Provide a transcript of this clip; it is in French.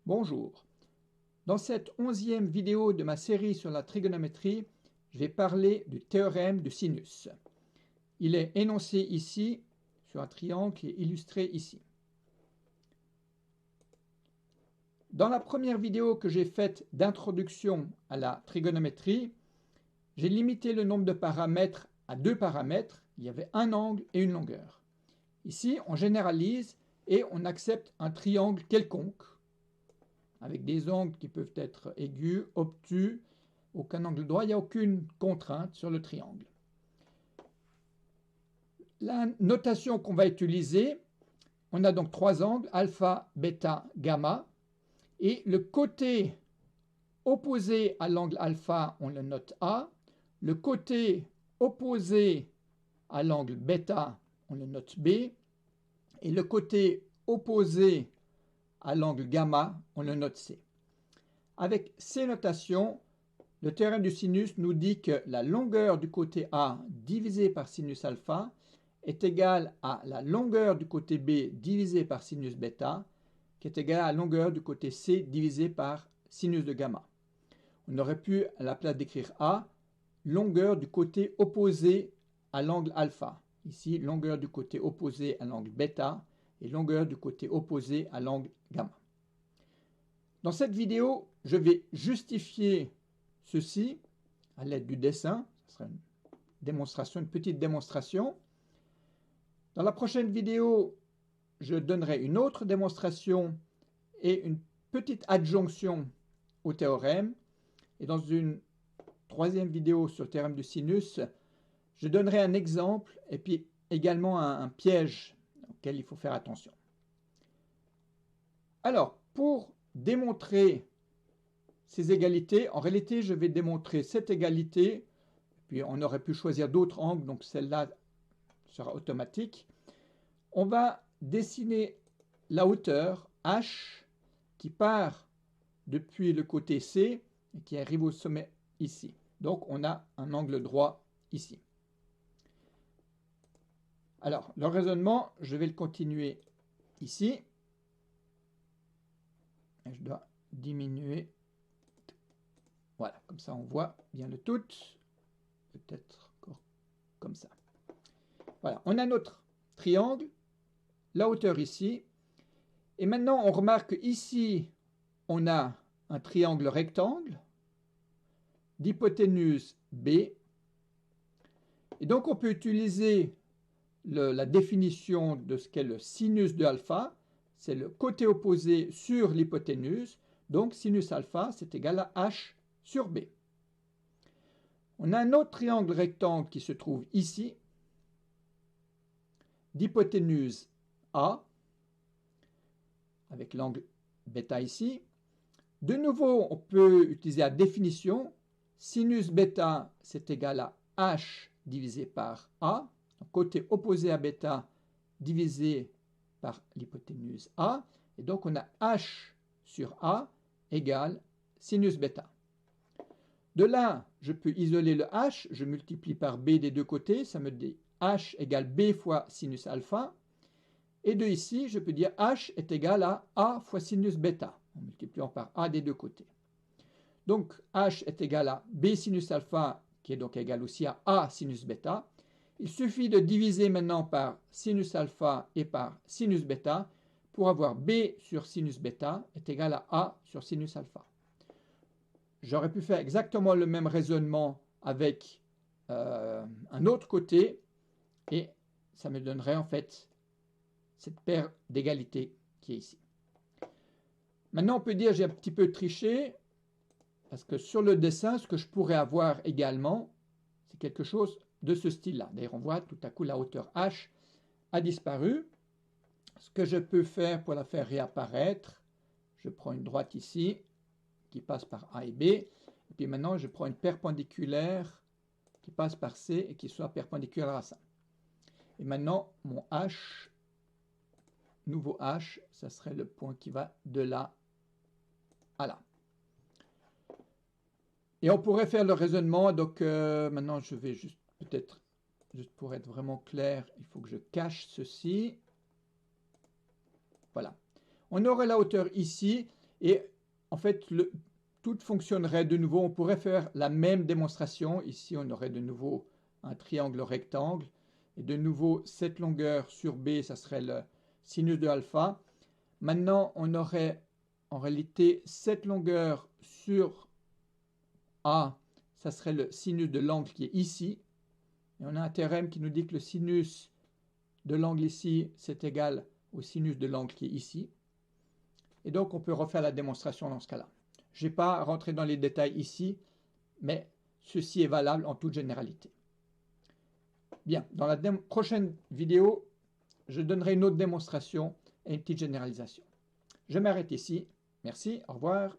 Bonjour. Dans cette 11e vidéo de ma série sur la trigonométrie, je vais parler du théorème du sinus. Il est énoncé ici sur un triangle qui est illustré ici. Dans la première vidéo que j'ai faite d'introduction à la trigonométrie, j'ai limité le nombre de paramètres à 2 paramètres. Il y avait un angle et une longueur. Ici, on généralise et on accepte un triangle quelconque, avec des angles qui peuvent être aigus, obtus, aucun angle droit, il n'y a aucune contrainte sur le triangle. La notation qu'on va utiliser, on a donc 3 angles, alpha, bêta, gamma, et le côté opposé à l'angle alpha, on le note A, le côté opposé à l'angle bêta, on le note B, et le côté opposé à l'angle gamma, on le note C. Avec ces notations, le théorème du sinus nous dit que la longueur du côté A divisé par sinus alpha est égale à la longueur du côté B divisé par sinus bêta, qui est égale à la longueur du côté C divisé par sinus de gamma. On aurait pu, à la place d'écrire A, longueur du côté opposé à l'angle alpha. Ici, longueur du côté opposé à l'angle bêta et longueur du côté opposé à l'angle gamma. Dans cette vidéo, je vais justifier ceci à l'aide du dessin. Ce sera une petite démonstration. Dans la prochaine vidéo, je donnerai une autre démonstration et une petite adjonction au théorème. Et dans une troisième vidéo sur le théorème du sinus, je donnerai un exemple et puis également un piège auquel il faut faire attention. Alors, pour démontrer ces égalités, en réalité, je vais démontrer cette égalité, puis on aurait pu choisir d'autres angles, donc celle-là sera automatique. On va dessiner la hauteur H qui part depuis le côté C et qui arrive au sommet ici. Donc, on a un angle droit ici. Alors, le raisonnement, je vais le continuer ici. Et je dois diminuer. Voilà, comme ça on voit bien le tout. Peut-être encore comme ça. Voilà, on a notre triangle, la hauteur ici. Et maintenant, on remarque ici, on a un triangle rectangle d'hypoténuse B. Et donc, on peut utiliser la définition de ce qu'est le sinus de alpha. C'est le côté opposé sur l'hypoténuse. Donc, sinus alpha, c'est égal à H sur B. On a un autre triangle rectangle qui se trouve ici, d'hypoténuse A, avec l'angle bêta ici. De nouveau, on peut utiliser la définition. Sinus bêta, c'est égal à H divisé par A. Donc, côté opposé à bêta divisé par l'hypoténuse A. Et donc, on a H sur A égale sinus bêta. De là, je peux isoler le H, je multiplie par B des deux côtés, ça me dit H égale B fois sinus alpha. Et de ici, je peux dire H est égal à A fois sinus bêta, en multipliant par A des deux côtés. Donc, H est égal à B sinus alpha, qui est donc égal aussi à A sinus bêta. Il suffit de diviser maintenant par sinus alpha et par sinus bêta pour avoir B sur sinus bêta est égal à A sur sinus alpha. J'aurais pu faire exactement le même raisonnement avec un autre côté et ça me donnerait en fait cette paire d'égalité qui est ici. Maintenant, on peut dire j'ai un petit peu triché parce que sur le dessin, ce que je pourrais avoir également, c'est quelque chose de ce style-là. D'ailleurs, on voit tout à coup la hauteur H a disparu. Ce que je peux faire pour la faire réapparaître, je prends une droite ici qui passe par A et B. Et puis maintenant, je prends une perpendiculaire qui passe par C et qui soit perpendiculaire à ça. Et maintenant, mon H, nouveau H, ça serait le point qui va de là à là. Et on pourrait faire le raisonnement. Donc maintenant, je vais juste, peut-être, juste pour être vraiment clair, il faut que je cache ceci. Voilà. On aurait la hauteur ici. Et en fait, tout fonctionnerait de nouveau. On pourrait faire la même démonstration. Ici, on aurait de nouveau un triangle rectangle. Et de nouveau, cette longueur sur B, ça serait le sinus de alpha. Maintenant, on aurait en réalité cette longueur sur A, ça serait le sinus de l'angle qui est ici. Et on a un théorème qui nous dit que le sinus de l'angle ici, c'est égal au sinus de l'angle qui est ici. Et donc, on peut refaire la démonstration dans ce cas-là. Je n'ai pas rentré dans les détails ici, mais ceci est valable en toute généralité. Bien, dans la prochaine vidéo, je donnerai une autre démonstration et une petite généralisation. Je m'arrête ici. Merci, au revoir.